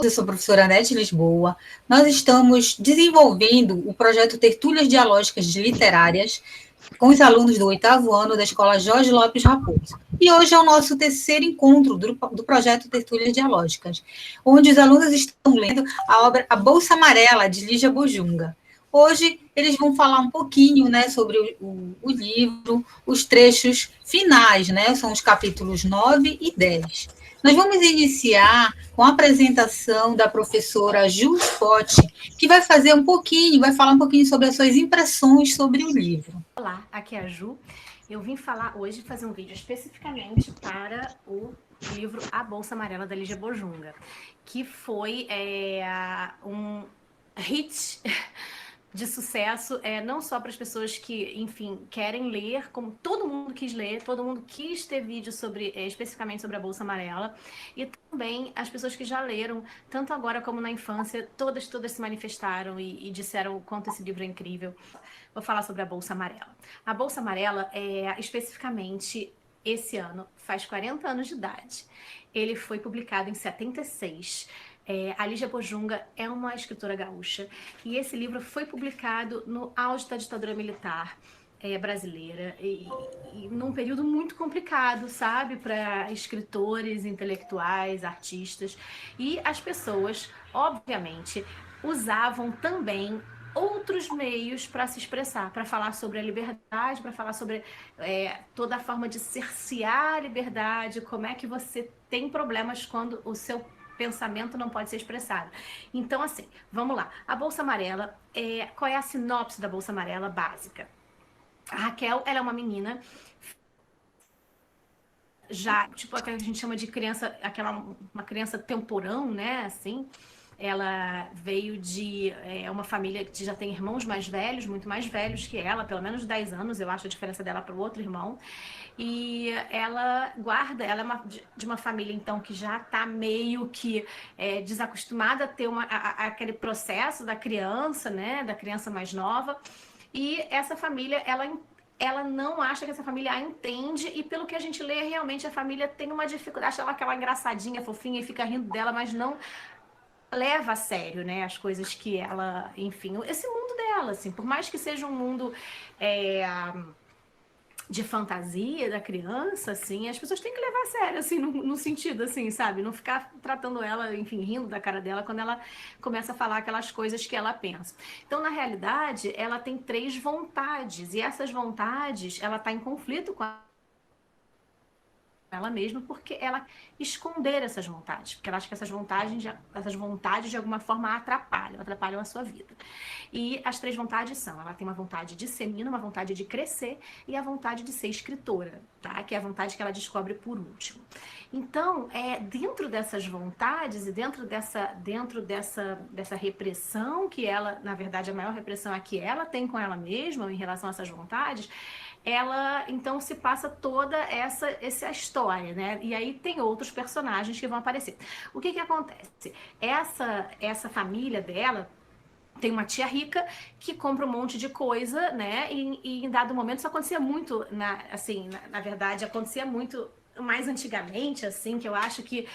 eu sou a professora Anete Lisboa. Nós estamos desenvolvendo o projeto Tertúlias Dialógicas Literárias com os alunos do 8º ano da Escola Jorge Lopes Raposo. E hoje é o nosso terceiro encontro do projeto Tertúlias Dialógicas, onde os alunos estão lendo a obra A Bolsa Amarela, de Lígia Bojunga. Hoje eles vão falar um pouquinho, né, sobre o livro, os trechos finais, né, são os capítulos 9 e 10. Nós vamos iniciar com a apresentação da professora Ju Spott, que vai falar um pouquinho sobre as suas impressões sobre o livro. Olá, aqui é a Ju. Eu vim falar hoje, fazer um vídeo especificamente para o livro A Bolsa Amarela, da Lígia Bojunga, que foi um hit de sucesso, não só para as pessoas que, enfim, querem ler, como todo mundo quis ler, todo mundo quis ter vídeo sobre, especificamente sobre a Bolsa Amarela, e também as pessoas que já leram, tanto agora como na infância, todas se manifestaram e disseram o quanto esse livro é incrível. Vou falar sobre a Bolsa Amarela. A Bolsa Amarela, especificamente, esse ano, faz 40 anos de idade. Ele foi publicado em 76. A Lígia Bojunga é uma escritora gaúcha e esse livro foi publicado no auge da ditadura militar brasileira e num período muito complicado, sabe, para escritores, intelectuais, artistas, e as pessoas, obviamente, usavam também outros meios para se expressar, para falar sobre a liberdade, para falar sobre toda a forma de cercear a liberdade, como é que você tem problemas quando o seu pensamento não pode ser expressado. Então, assim, vamos lá. A Bolsa Amarela, qual é a sinopse da Bolsa Amarela básica? A Raquel, ela é uma menina já, tipo, a que a gente chama de criança, uma criança temporão, né, assim. Ela veio de uma família que já tem irmãos mais velhos, muito mais velhos que ela, pelo menos 10 anos, eu acho a diferença dela para o outro irmão. E ela é de uma família, então, que já está meio que desacostumada a ter aquele processo da criança, né, da criança mais nova. E essa família, ela não acha que essa família a entende, e pelo que a gente lê, realmente a família tem uma dificuldade, acha ela aquela engraçadinha, fofinha, e fica rindo dela, mas não leva a sério, né, as coisas que ela, enfim, esse mundo dela, assim, por mais que seja um mundo de fantasia da criança, assim, as pessoas têm que levar a sério, assim, no sentido, assim, sabe, não ficar tratando ela, enfim, rindo da cara dela quando ela começa a falar aquelas coisas que ela pensa. Então, na realidade, ela tem 3 vontades, e essas vontades, ela tá em conflito com ela mesma, porque ela esconder essas vontades, porque ela acha que essas vontades de alguma forma atrapalham a sua vida. E as 3 vontades são: ela tem uma vontade de ser menina, uma vontade de crescer e a vontade de ser escritora, tá? Que é a vontade que ela descobre por último. Então, dentro dessas vontades e dentro dessa repressão que ela, na verdade, a maior repressão é que ela tem com ela mesma em relação a essas vontades, ela, então, se passa toda essa história, né? E aí tem outros personagens que vão aparecer. O que acontece? Essa família dela tem uma tia rica que compra um monte de coisa, né? E em dado momento, isso acontecia muito, na verdade, acontecia muito mais antigamente, assim, que eu acho que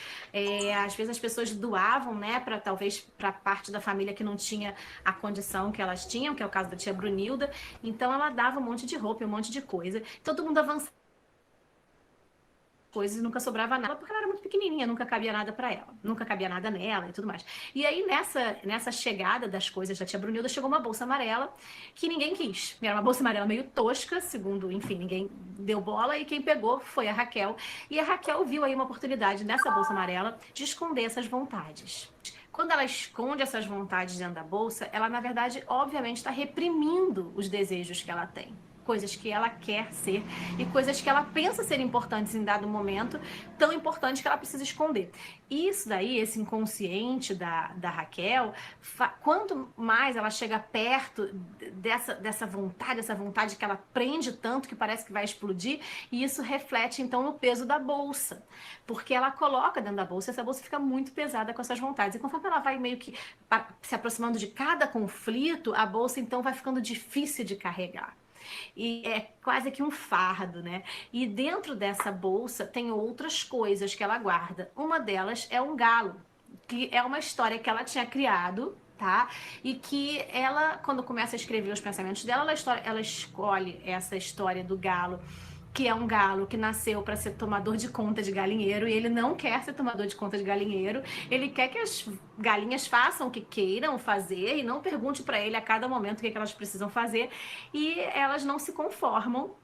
às vezes as pessoas doavam, né, talvez para parte da família que não tinha a condição que elas tinham, que é o caso da tia Brunilda. Então ela dava um monte de roupa, um monte de coisa. Todo mundo avançava coisas e nunca sobrava nada, porque ela era muito pequenininha, nunca cabia nada para ela, nunca cabia nada nela e tudo mais. E aí, nessa chegada das coisas da tia Brunilda, chegou uma bolsa amarela que ninguém quis. Era uma bolsa amarela meio tosca, segundo, enfim, ninguém deu bola, e quem pegou foi a Raquel. E a Raquel viu aí uma oportunidade nessa bolsa amarela de esconder essas vontades. Quando ela esconde essas vontades dentro da bolsa, ela, na verdade, obviamente, está reprimindo os desejos que ela tem. Coisas que ela quer ser e coisas que ela pensa ser importantes em dado momento, tão importantes que ela precisa esconder. Isso daí, esse inconsciente da Raquel, quanto mais ela chega perto dessa vontade que ela prende tanto que parece que vai explodir, e isso reflete então no peso da bolsa, porque ela coloca dentro da bolsa, essa bolsa fica muito pesada com essas vontades, e conforme ela vai meio que se aproximando de cada conflito, a bolsa então vai ficando difícil de carregar. E é quase que um fardo, né? E dentro dessa bolsa tem outras coisas que ela guarda. Uma delas é um galo. que é uma história que ela tinha criado, tá? E que ela, quando começa a escrever os pensamentos dela, ela escolhe essa história do galo, que é um galo que nasceu para ser tomador de conta de galinheiro, e ele não quer ser tomador de conta de galinheiro, ele quer que as galinhas façam o que queiram fazer e não pergunte para ele a cada momento o que elas precisam fazer, e elas não se conformam.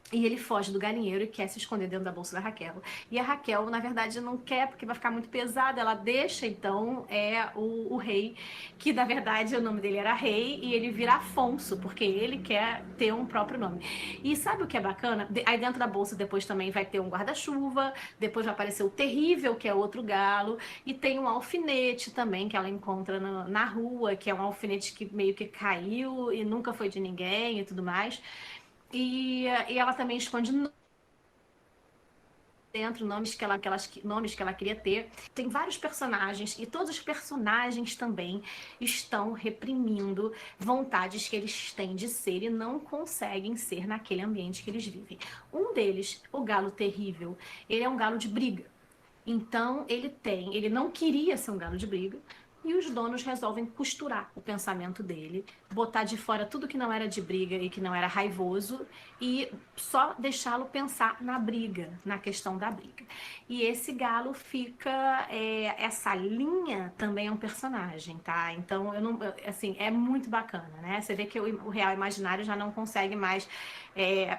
E ele foge do galinheiro e quer se esconder dentro da bolsa da Raquel. E a Raquel, na verdade, não quer, porque vai ficar muito pesado. Ela deixa, então, o rei, que na verdade o nome dele era Rei, e ele vira Afonso, porque ele quer ter um próprio nome. E sabe o que é bacana? Aí dentro da bolsa depois também vai ter um guarda-chuva, depois vai aparecer o Terrível, que é outro galo, e tem um alfinete também, que ela encontra na rua, que é um alfinete que meio que caiu e nunca foi de ninguém e tudo mais. E ela também esconde dentro nomes que ela queria ter. Tem vários personagens e todos os personagens também estão reprimindo vontades que eles têm de ser e não conseguem ser naquele ambiente que eles vivem. Um deles, o Galo Terrível, ele é um galo de briga. Então ele não queria ser um galo de briga, e os donos resolvem costurar o pensamento dele, botar de fora tudo que não era de briga e que não era raivoso, e só deixá-lo pensar na briga, na questão da briga. E esse galo fica, essa linha também é um personagem, tá? Então assim, é muito bacana, né? Você vê que o real imaginário já não consegue mais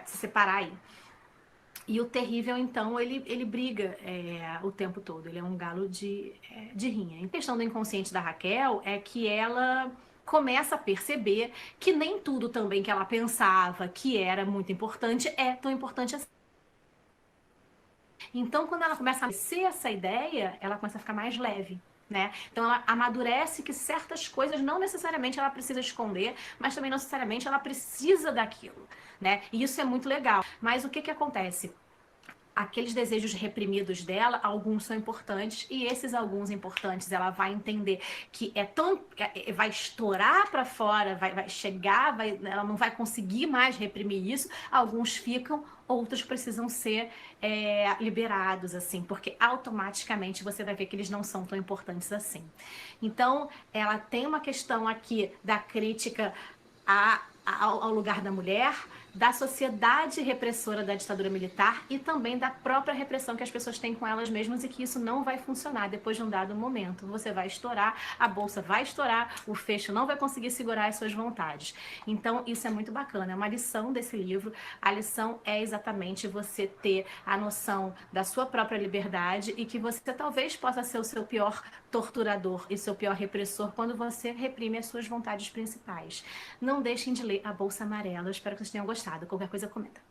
se separar aí. E o Terrível, então, ele briga o tempo todo. Ele é um galo de rinha. Em questão do inconsciente da Raquel, é que ela começa a perceber que nem tudo também que ela pensava que era muito importante é tão importante assim. Então, quando ela começa a ser essa ideia, ela começa a ficar mais leve. Né? Então ela amadurece que certas coisas não necessariamente ela precisa esconder, mas também não necessariamente ela precisa daquilo, né? E isso é muito legal. Mas o que acontece? Aqueles desejos reprimidos dela, alguns são importantes, e esses alguns importantes ela vai entender que vai estourar para fora, vai chegar, ela não vai conseguir mais reprimir isso. Alguns ficam, outros precisam ser liberados, assim, porque automaticamente você vai ver que eles não são tão importantes assim. Então, ela tem uma questão aqui da crítica ao lugar da mulher, da sociedade repressora da ditadura militar e também da própria repressão que as pessoas têm com elas mesmas, e que isso não vai funcionar depois de um dado momento. Você vai estourar, a bolsa vai estourar, o fecho não vai conseguir segurar as suas vontades. Então, isso é muito bacana, é uma lição desse livro. A lição é exatamente você ter a noção da sua própria liberdade, e que você talvez possa ser o seu pior torturador e seu pior repressor quando você reprime as suas vontades principais. Não deixem de ler A Bolsa Amarela. Eu espero que vocês tenham gostado. Qualquer coisa, comenta.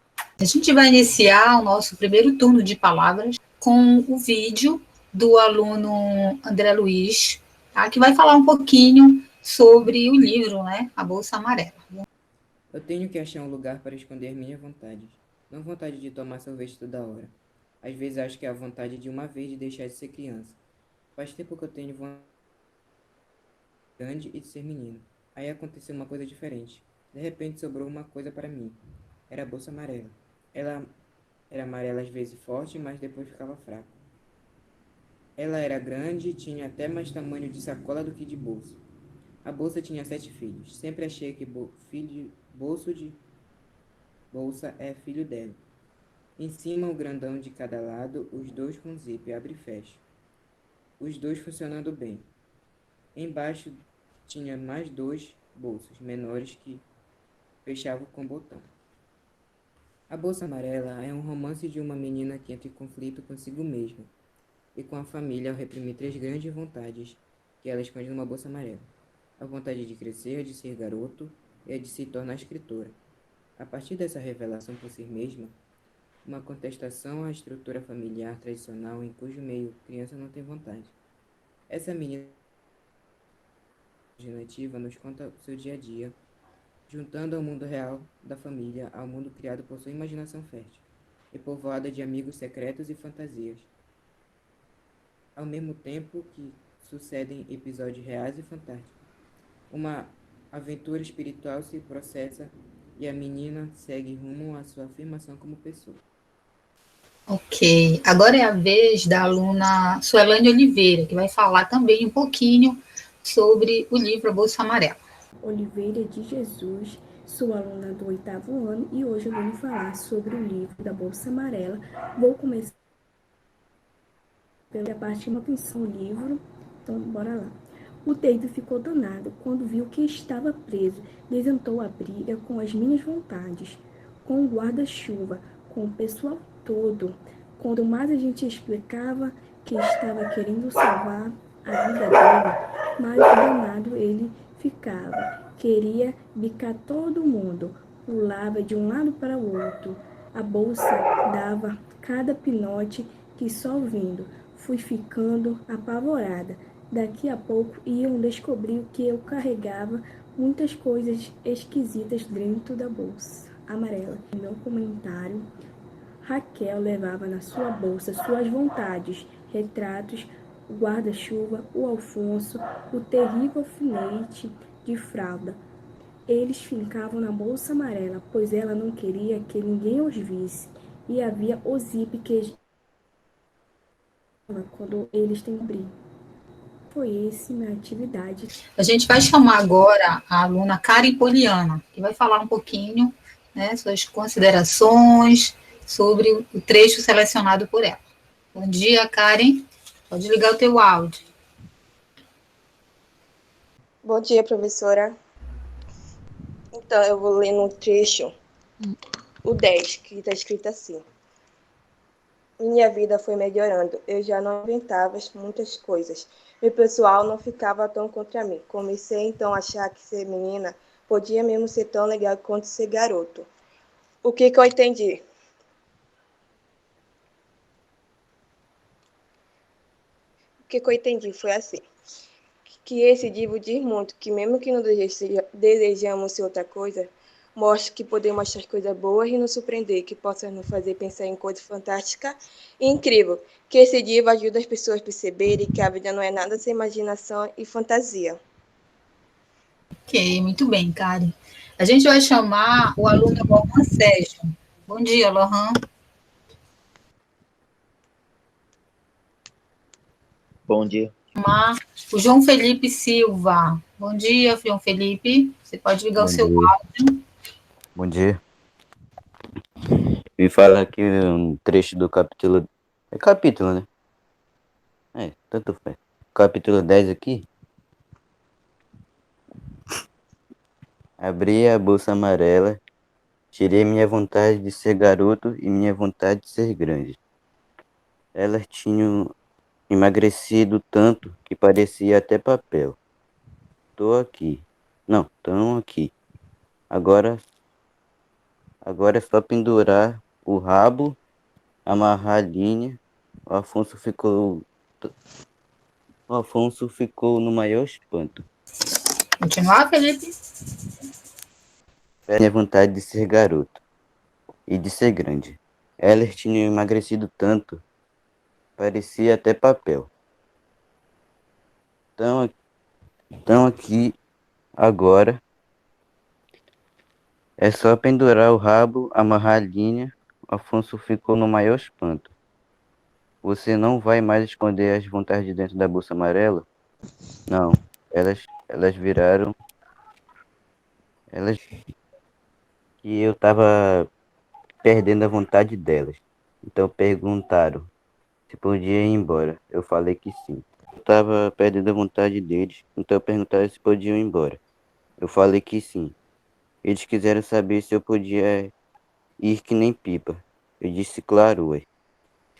A gente vai iniciar o nosso primeiro turno de palavras com o vídeo do aluno André Luiz, tá? Que vai falar um pouquinho sobre o livro, né? A Bolsa Amarela. Eu tenho que achar um lugar para esconder minhas vontades. Não vontade de tomar sorvete toda hora. Às vezes acho que é a vontade de uma vez de deixar de ser criança. Faz tempo que eu tenho vontade de ser grande e de ser menino. Aí aconteceu uma coisa diferente. De repente sobrou uma coisa para mim. Era a bolsa amarela. Ela era amarela às vezes forte, mas depois ficava fraca. Ela era grande e tinha até mais tamanho de sacola do que de bolsa. A bolsa tinha 7 filhos. Sempre achei que bolso de bolsa é filho dela. Em cima, o grandão de cada lado, os dois com zíper, abre e fecha. Os dois funcionando bem. Embaixo tinha mais 2 bolsos menores que fechavam com botão. A Bolsa Amarela é um romance de uma menina que entra em conflito consigo mesma e com a família ao reprimir 3 grandes vontades que ela esconde numa bolsa amarela. A vontade de crescer, de ser garoto e a de se tornar escritora. A partir dessa revelação por si mesma, uma contestação à estrutura familiar tradicional em cujo meio criança não tem vontade. Essa menina imaginativa nos conta o seu dia a dia, juntando ao mundo real da família ao mundo criado por sua imaginação fértil, e povoada de amigos secretos e fantasias, ao mesmo tempo que sucedem episódios reais e fantásticos. Uma aventura espiritual se processa e a menina segue rumo à sua afirmação como pessoa. Ok. Agora é a vez da aluna Suelane Oliveira, que vai falar também um pouquinho sobre o livro A Bolsa Amarela. Oliveira de Jesus, sou aluna do 8º ano e hoje eu venho falar sobre o livro da Bolsa Amarela. Vou começar pela parte que me atenção o livro, então bora lá. O David ficou danado quando viu que estava preso, desentou a briga com as minhas vontades, com o guarda-chuva, com o pessoal todo. Quanto mais a gente explicava que estava querendo salvar a vida dele, mais danado ele ficava. Queria bicar todo mundo, pulava de um lado para o outro. A bolsa dava cada pinote que só vindo. Fui ficando apavorada. Daqui a pouco iam descobrir que eu carregava muitas coisas esquisitas dentro da bolsa amarela. No meu comentário, Raquel levava na sua bolsa suas vontades, retratos, o guarda-chuva, o Alfonso, o terrível alfinete de fralda. Eles ficavam na bolsa amarela, pois ela não queria que ninguém os visse. E havia o zip que quando eles têm brilho. Foi essa minha atividade. A gente vai chamar agora a aluna Karen Poliana, que vai falar um pouquinho, né, suas considerações sobre o trecho selecionado por ela. Bom dia, Karen. Pode ligar o teu áudio. Bom dia, professora. Então, eu vou ler no trecho o 10, que está escrito assim. Minha vida foi melhorando, eu já não inventava muitas coisas. Meu pessoal não ficava tão contra mim. Comecei então a achar que ser menina podia mesmo ser tão legal quanto ser garoto. O que eu entendi? O que eu entendi foi assim, que esse livro diz muito, que mesmo que não desejamos ser outra coisa, mostra que podemos achar coisas boas e nos surpreender, que possa nos fazer pensar em coisas fantásticas e incríveis, que esse livro ajuda as pessoas a perceberem que a vida não é nada sem imaginação e fantasia. Ok, muito bem, Karen. A gente vai chamar o aluno Lohan Sérgio. Bom dia, Lohan. Bom dia. Chamar o João Felipe Silva. Bom dia, João Felipe. Você pode ligar o seu áudio. Bom dia. Vim falar aqui um trecho do capítulo. É capítulo, né? Tanto faz. Capítulo 10 aqui. Abri a bolsa amarela, tirei minha vontade de ser garoto e minha vontade de ser grande. Elas tinham emagrecido tanto que parecia até papel. Tô aqui. Não, tão aqui. Agora é só pendurar o rabo, amarrar a linha. O Afonso ficou no maior espanto. Continuar, Felipe? Minha vontade de ser garoto e de ser grande. Elas tinham emagrecido tanto, parecia até papel. Então aqui, agora, é só pendurar o rabo, amarrar a linha. O Afonso ficou no maior espanto. Você não vai mais esconder as vontades de dentro da bolsa amarela? Não, elas viraram. Elas que eu tava perdendo a vontade delas. Então perguntaram se podia ir embora. Eu falei que sim. Eu tava perdendo a vontade deles, então perguntaram se podiam ir embora. Eu falei que sim. Eles quiseram saber se eu podia ir que nem pipa. Eu disse claro, ué.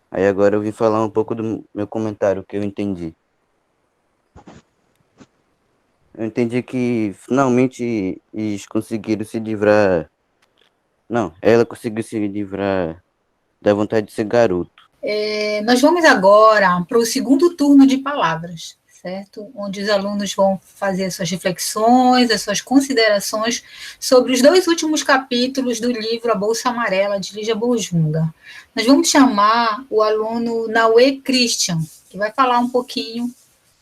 Aí agora eu vim falar um pouco do meu comentário, que eu entendi. Eu entendi que finalmente eles conseguiram se livrar. Não, ela conseguiu se livrar da vontade de ser garoto. Nós vamos agora para o segundo turno de palavras, certo? Onde os alunos vão fazer as suas reflexões, as suas considerações sobre os 2 últimos capítulos do livro A Bolsa Amarela, de Lígia Borjunga. Nós vamos chamar o aluno Naue Christian, que vai falar um pouquinho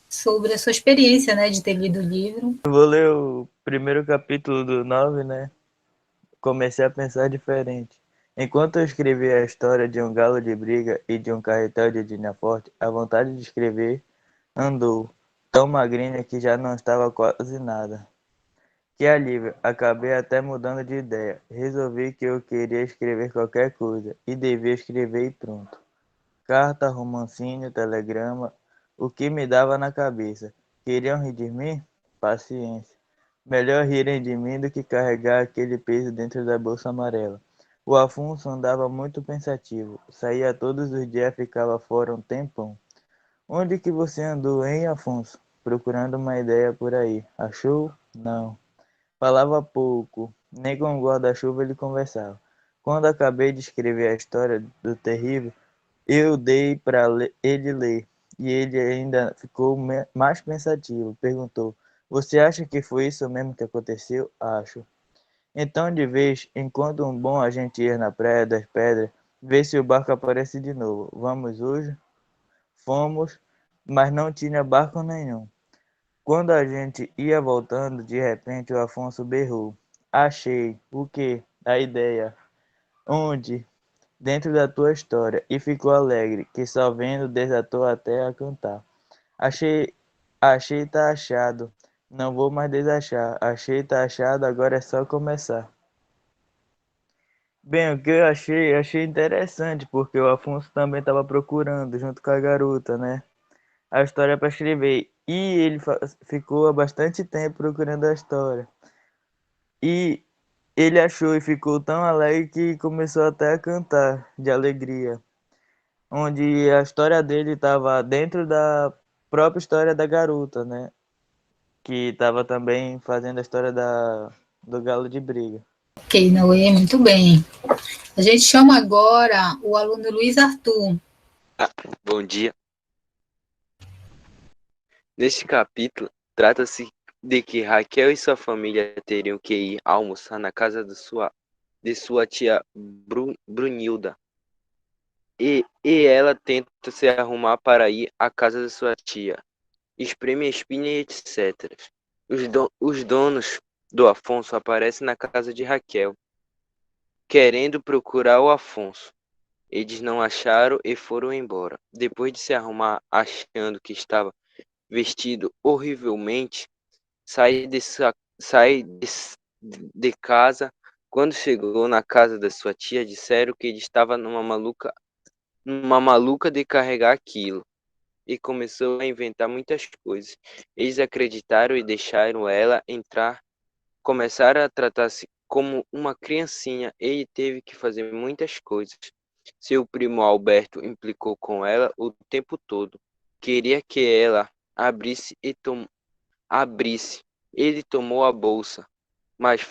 sobre a sua experiência, né, de ter lido o livro. Eu vou ler o primeiro capítulo do 9, né? Comecei a pensar diferente. Enquanto eu escrevia a história de um galo de briga e de um carretel de Dina Forte, a vontade de escrever andou, tão magrinha que já não estava quase nada. Que alívio! Acabei até mudando de ideia. Resolvi que eu queria escrever qualquer coisa, e devia escrever e pronto. Carta, romancinho, telegrama, o que me dava na cabeça. Queriam rir de mim? Paciência. Melhor rirem de mim do que carregar aquele peso dentro da bolsa amarela. O Afonso andava muito pensativo. Saía todos os dias e ficava fora um tempão. Onde que você andou, hein, Afonso? Procurando uma ideia por aí. Achou? Não. Falava pouco, nem com o guarda-chuva ele conversava. Quando acabei de escrever a história do terrível, eu dei para ele ler, e ele ainda ficou mais pensativo. Perguntou: Você acha que foi isso mesmo que aconteceu? Acho. Então, de vez em quando, um bom agente ia na Praia das Pedras ver se o barco aparece de novo. Vamos hoje? Fomos, mas não tinha barco nenhum. Quando a gente ia voltando, de repente o Afonso berrou: Achei. O quê? A ideia. Onde? Dentro da tua história. E ficou alegre, que só vendo desatou até a cantar. Achei, achei tá achado. Não vou mais desachar. Achei tá achado, agora é só começar. Bem, o que eu achei interessante, porque o Afonso também estava procurando, junto com a garota, né? A história para escrever. E ele ficou há bastante tempo procurando a história. E ele achou e ficou tão alegre que começou até a cantar de alegria. Onde a história dele estava dentro da própria história da garota, né? Que estava também fazendo a história do galo de briga. Ok, Noé, muito bem. A gente chama agora o aluno Luiz Arthur. Bom dia. Neste capítulo, trata-se de que Raquel e sua família teriam que ir almoçar na casa de sua tia Brunilda. E ela tenta se arrumar para ir à casa de sua tia. Espreme a espinha e etc. Os donos do Afonso aparecem na casa de Raquel, querendo procurar o Afonso. Eles não acharam e foram embora. Depois de se arrumar, achando que estava vestido horrivelmente, sai de casa. Quando chegou na casa da sua tia, disseram que ele estava numa maluca de carregar aquilo. E começou a inventar muitas coisas. Eles acreditaram e deixaram ela entrar. Começaram a tratar-se como uma criancinha. Ele teve que fazer muitas coisas. Seu primo Alberto implicou com ela o tempo todo. Queria que ela abrisse. Ele tomou a bolsa, mas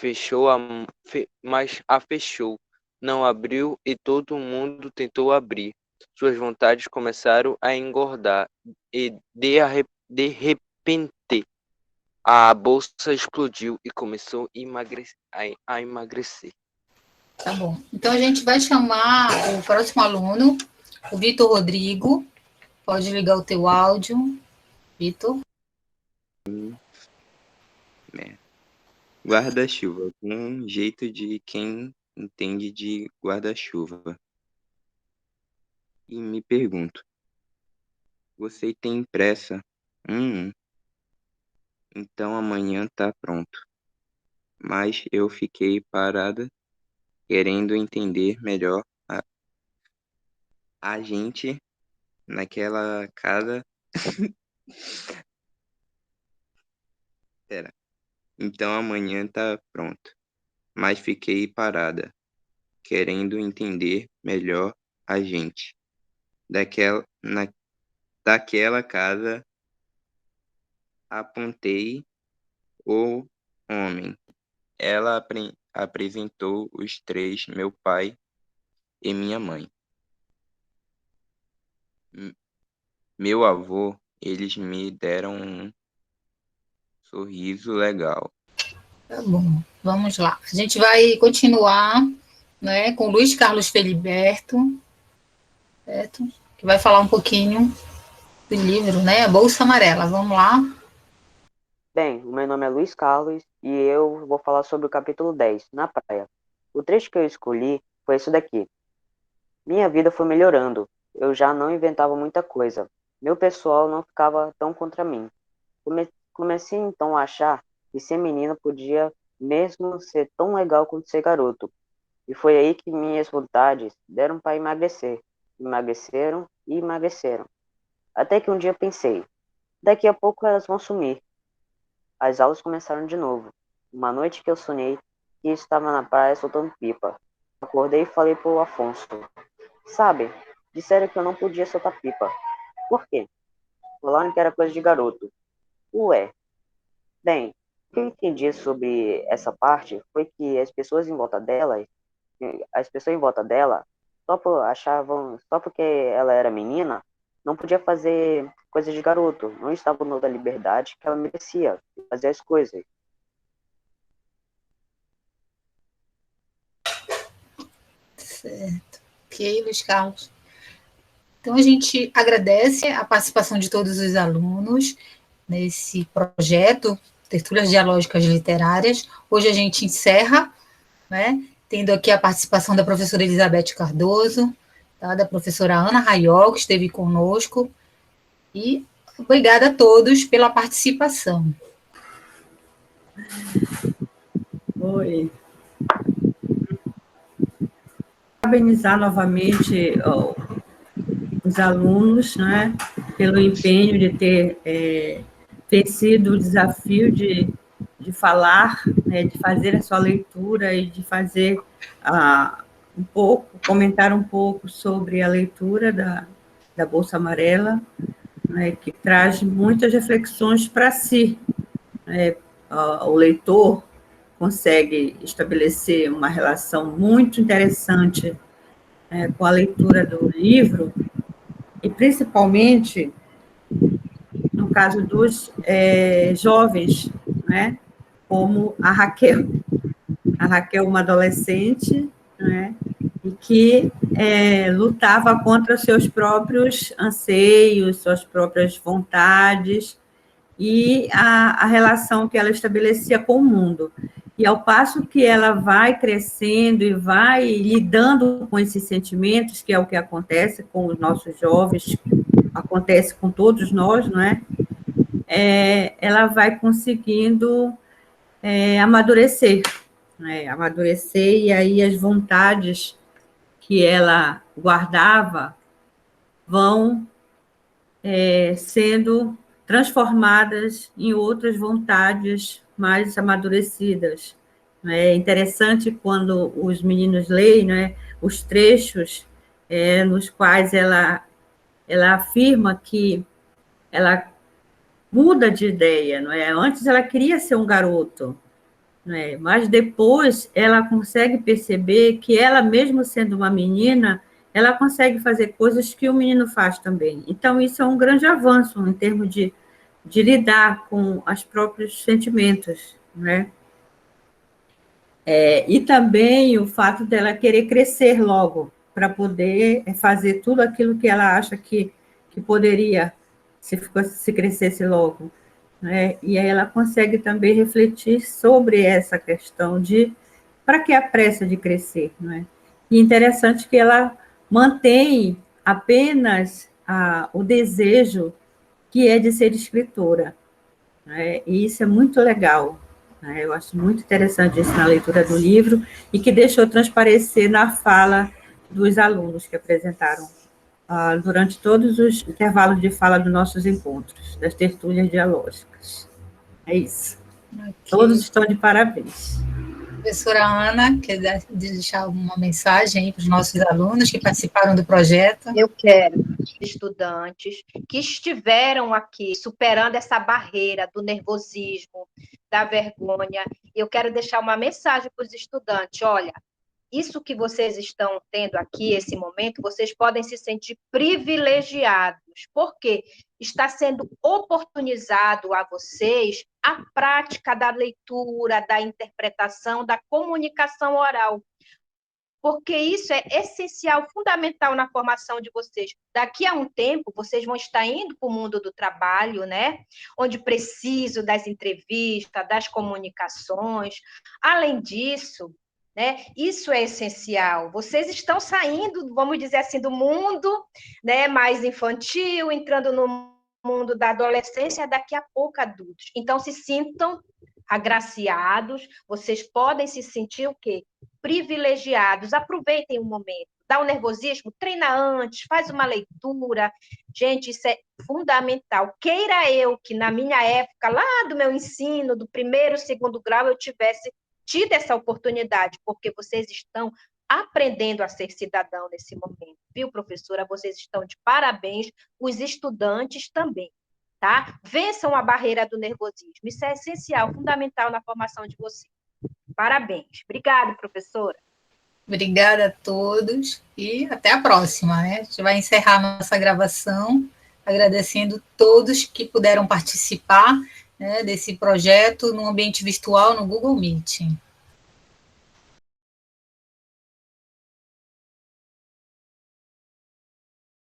a fechou. Não abriu e todo mundo tentou abrir. Suas vontades começaram a engordar e de repente a bolsa explodiu e começou a emagrecer. Tá bom. Então a gente vai chamar o próximo aluno, o Vitor Rodrigo. Pode ligar o teu áudio, Vitor. Guarda-chuva, com um jeito de quem entende de guarda-chuva. E me pergunto, você tem pressa? Então amanhã tá pronto. Mas eu fiquei parada querendo entender melhor a gente naquela casa. Pera. Então amanhã tá pronto. Mas fiquei parada querendo entender melhor a gente daquela casa. Apontei o homem. Ela apresentou os três, meu pai e minha mãe. Meu avô, eles me deram um sorriso legal. Tá bom, vamos lá. A gente vai continuar, né, com Luiz Carlos Feliberto, certo? Que vai falar um pouquinho do livro, né, A Bolsa Amarela. Vamos lá. Bem, o meu nome é Luiz Carlos e eu vou falar sobre o capítulo 10, Na Praia. O trecho que eu escolhi foi isso daqui. Minha vida foi melhorando. Eu já não inventava muita coisa. Meu pessoal não ficava tão contra mim. Comecei então a achar que ser menina podia mesmo ser tão legal quanto ser garoto. E foi aí que minhas vontades deram para emagrecer. Emagreceram e emagreceram. Até que um dia pensei, daqui a pouco elas vão sumir. As aulas começaram de novo. Uma noite que eu sonhei que estava na praia soltando pipa. Acordei e falei pro Afonso, sabe, disseram que eu não podia soltar pipa. Por quê? Falaram que era coisa de garoto. Ué, bem, o que eu entendi sobre essa parte foi que as pessoas em volta dela, só porque ela era menina, não podia fazer coisas de garoto, não estava no da liberdade que ela merecia de fazer as coisas. Certo. Ok, Luiz Carlos. Então, a gente agradece a participação de todos os alunos nesse projeto, Tertúlias Dialógicas Literárias. Hoje a gente encerra, né, tendo aqui a participação da professora Elizabeth Cardoso, tá, da professora Ana Raiol, que esteve conosco, e obrigada a todos pela participação. Oi. Parabenizar novamente os alunos, né, pelo empenho de ter vencido o desafio de falar, né, de fazer a sua leitura e de fazer comentar um pouco sobre a leitura da Bolsa Amarela, né, que traz muitas reflexões para si. Né, o leitor consegue estabelecer uma relação muito interessante com a leitura do livro, e principalmente no caso dos jovens, né, como a Raquel. A Raquel, uma adolescente, né, e que lutava contra seus próprios anseios, suas próprias vontades, e a relação que ela estabelecia com o mundo. E ao passo que ela vai crescendo e vai lidando com esses sentimentos, que é o que acontece com os nossos jovens, acontece com todos nós, não é? Ela vai conseguindo amadurecer, né? Amadurecer, e aí as vontades que ela guardava vão sendo transformadas em outras vontades mais amadurecidas. É interessante quando os meninos leem, né, os trechos nos quais ela afirma que ela muda de ideia, não é? Antes ela queria ser um garoto, não é? Mas depois ela consegue perceber que ela, mesmo sendo uma menina, ela consegue fazer coisas que o menino faz também. Então, isso é um grande avanço em termos de lidar com os próprios sentimentos, né? E também o fato dela querer crescer logo, para poder fazer tudo aquilo que ela acha que poderia, se crescesse logo, né? E aí ela consegue também refletir sobre essa questão de para que a pressa de crescer, né? E interessante que ela mantém apenas o desejo que é de ser escritora, né? E isso é muito legal, né? Eu acho muito interessante isso na leitura do livro, e que deixou transparecer na fala dos alunos que apresentaram durante todos os intervalos de fala dos nossos encontros, das tertúlias dialógicas. É isso. Okay. Todos estão de parabéns. Professora Ana, quer deixar uma mensagem para os nossos alunos que participaram do projeto? Eu quero estudantes que estiveram aqui superando essa barreira do nervosismo, da vergonha. Eu quero deixar uma mensagem para os estudantes. Olha, isso que vocês estão tendo aqui, esse momento, vocês podem se sentir privilegiados, porque está sendo oportunizado a vocês a prática da leitura, da interpretação, da comunicação oral, porque isso é essencial, fundamental na formação de vocês. Daqui a um tempo, vocês vão estar indo para o mundo do trabalho, né? Onde preciso das entrevistas, das comunicações. Além disso, né? Isso é essencial. Vocês estão saindo, vamos dizer assim, do mundo, né, mais infantil, entrando no mundo da adolescência, daqui a pouco adultos. Então, se sintam agraciados, vocês podem se sentir o quê? Privilegiados. Aproveitem o momento. Dá um nervosismo? Treina antes, faz uma leitura. Gente, isso é fundamental. Queira eu que na minha época, lá do meu ensino, do primeiro, segundo grau, eu tivesse tido essa oportunidade, porque vocês estão aprendendo a ser cidadão nesse momento, viu, professora? Vocês estão de parabéns, os estudantes também, tá? Vençam a barreira do nervosismo, isso é essencial, fundamental na formação de vocês. Parabéns. Obrigada, professora. Obrigada a todos e até a próxima, né? A gente vai encerrar nossa gravação, agradecendo todos que puderam participar, né, desse projeto no ambiente virtual no Google Meet.